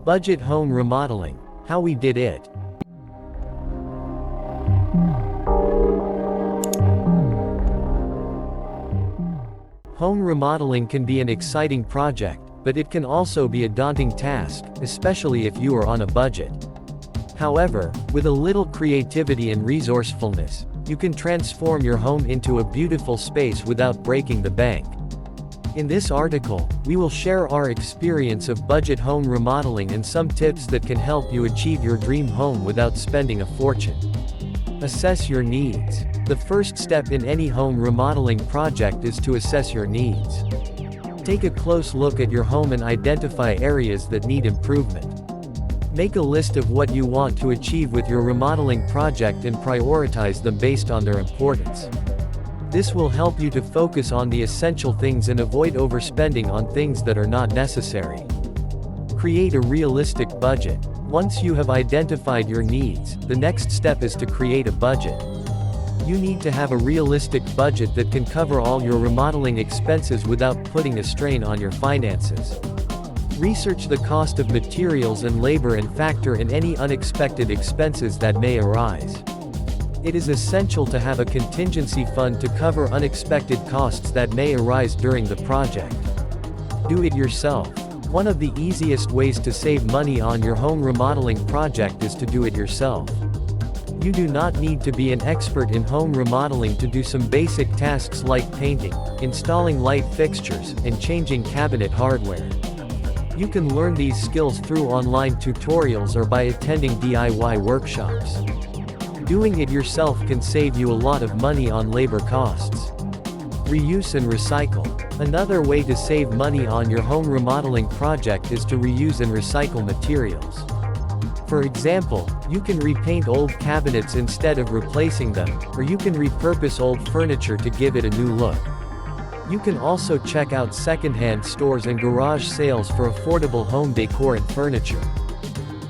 Budget home remodeling. How we did it. Home remodeling can be an exciting project, but it can also be a daunting task, especially if you are on a budget. However, with a little creativity and resourcefulness, you can transform your home into a beautiful space without breaking the bank. In this article, we will share our experience of budget home remodeling and some tips that can help you achieve your dream home without spending a fortune. Assess your needs. The first step in any home remodeling project is to assess your needs. Take a close look at your home and identify areas that need improvement. Make a list of what you want to achieve with your remodeling project and prioritize them based on their importance. This will help you to focus on the essential things and avoid overspending on things that are not necessary. Create a realistic budget. Once you have identified your needs, the next step is to create a budget. You need to have a realistic budget that can cover all your remodeling expenses without putting a strain on your finances. Research the cost of materials and labor and factor in any unexpected expenses that may arise. It is essential to have a contingency fund to cover unexpected costs that may arise during the project. Do it yourself. One of the easiest ways to save money on your home remodeling project is to do it yourself. You do not need to be an expert in home remodeling to do some basic tasks like painting, installing light fixtures, and changing cabinet hardware. You can learn these skills through online tutorials or by attending DIY workshops. Doing it yourself can save you a lot of money on labor costs. Reuse and recycle. Another way to save money on your home remodeling project is to reuse and recycle materials. For example, you can repaint old cabinets instead of replacing them, or you can repurpose old furniture to give it a new look. You can also check out secondhand stores and garage sales for affordable home decor and furniture.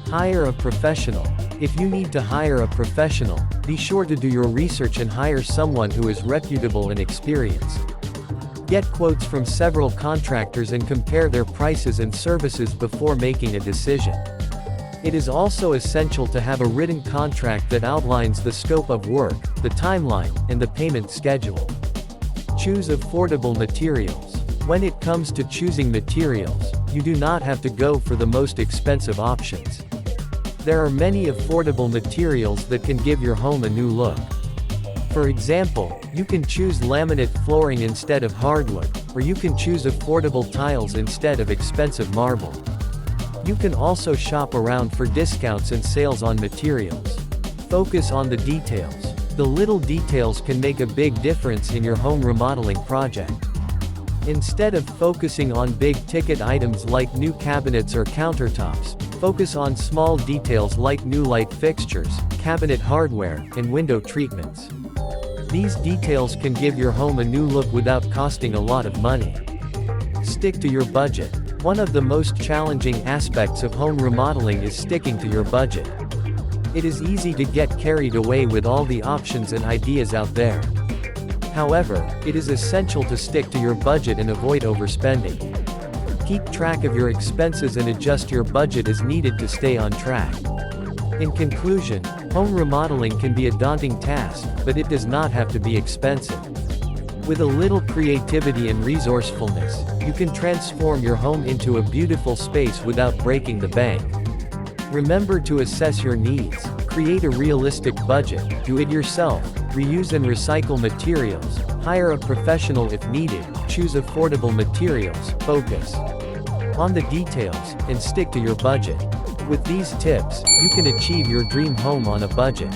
Hire a professional. If you need to hire a professional, be sure to do your research and hire someone who is reputable and experienced. Get quotes from several contractors and compare their prices and services before making a decision. It is also essential to have a written contract that outlines the scope of work, the timeline, and the payment schedule. Choose affordable materials. When it comes to choosing materials, you do not have to go for the most expensive options. There are many affordable materials that can give your home a new look. For example, you can choose laminate flooring instead of hardwood, or you can choose affordable tiles instead of expensive marble. You can also shop around for discounts and sales on materials. Focus on the details. The little details can make a big difference in your home remodeling project. Instead of focusing on big-ticket items like new cabinets or countertops, focus on small details like new light fixtures, cabinet hardware, and window treatments. These details can give your home a new look without costing a lot of money. Stick to your budget. One of the most challenging aspects of home remodeling is sticking to your budget. It is easy to get carried away with all the options and ideas out there. However, it is essential to stick to your budget and avoid overspending. Keep track of your expenses and adjust your budget as needed to stay on track. In conclusion, home remodeling can be a daunting task, but it does not have to be expensive. With a little creativity and resourcefulness, you can transform your home into a beautiful space without breaking the bank. Remember to assess your needs, create a realistic budget, do it yourself, reuse and recycle materials, hire a professional if needed, choose affordable materials, focus on the details, and stick to your budget. With these tips, you can achieve your dream home on a budget.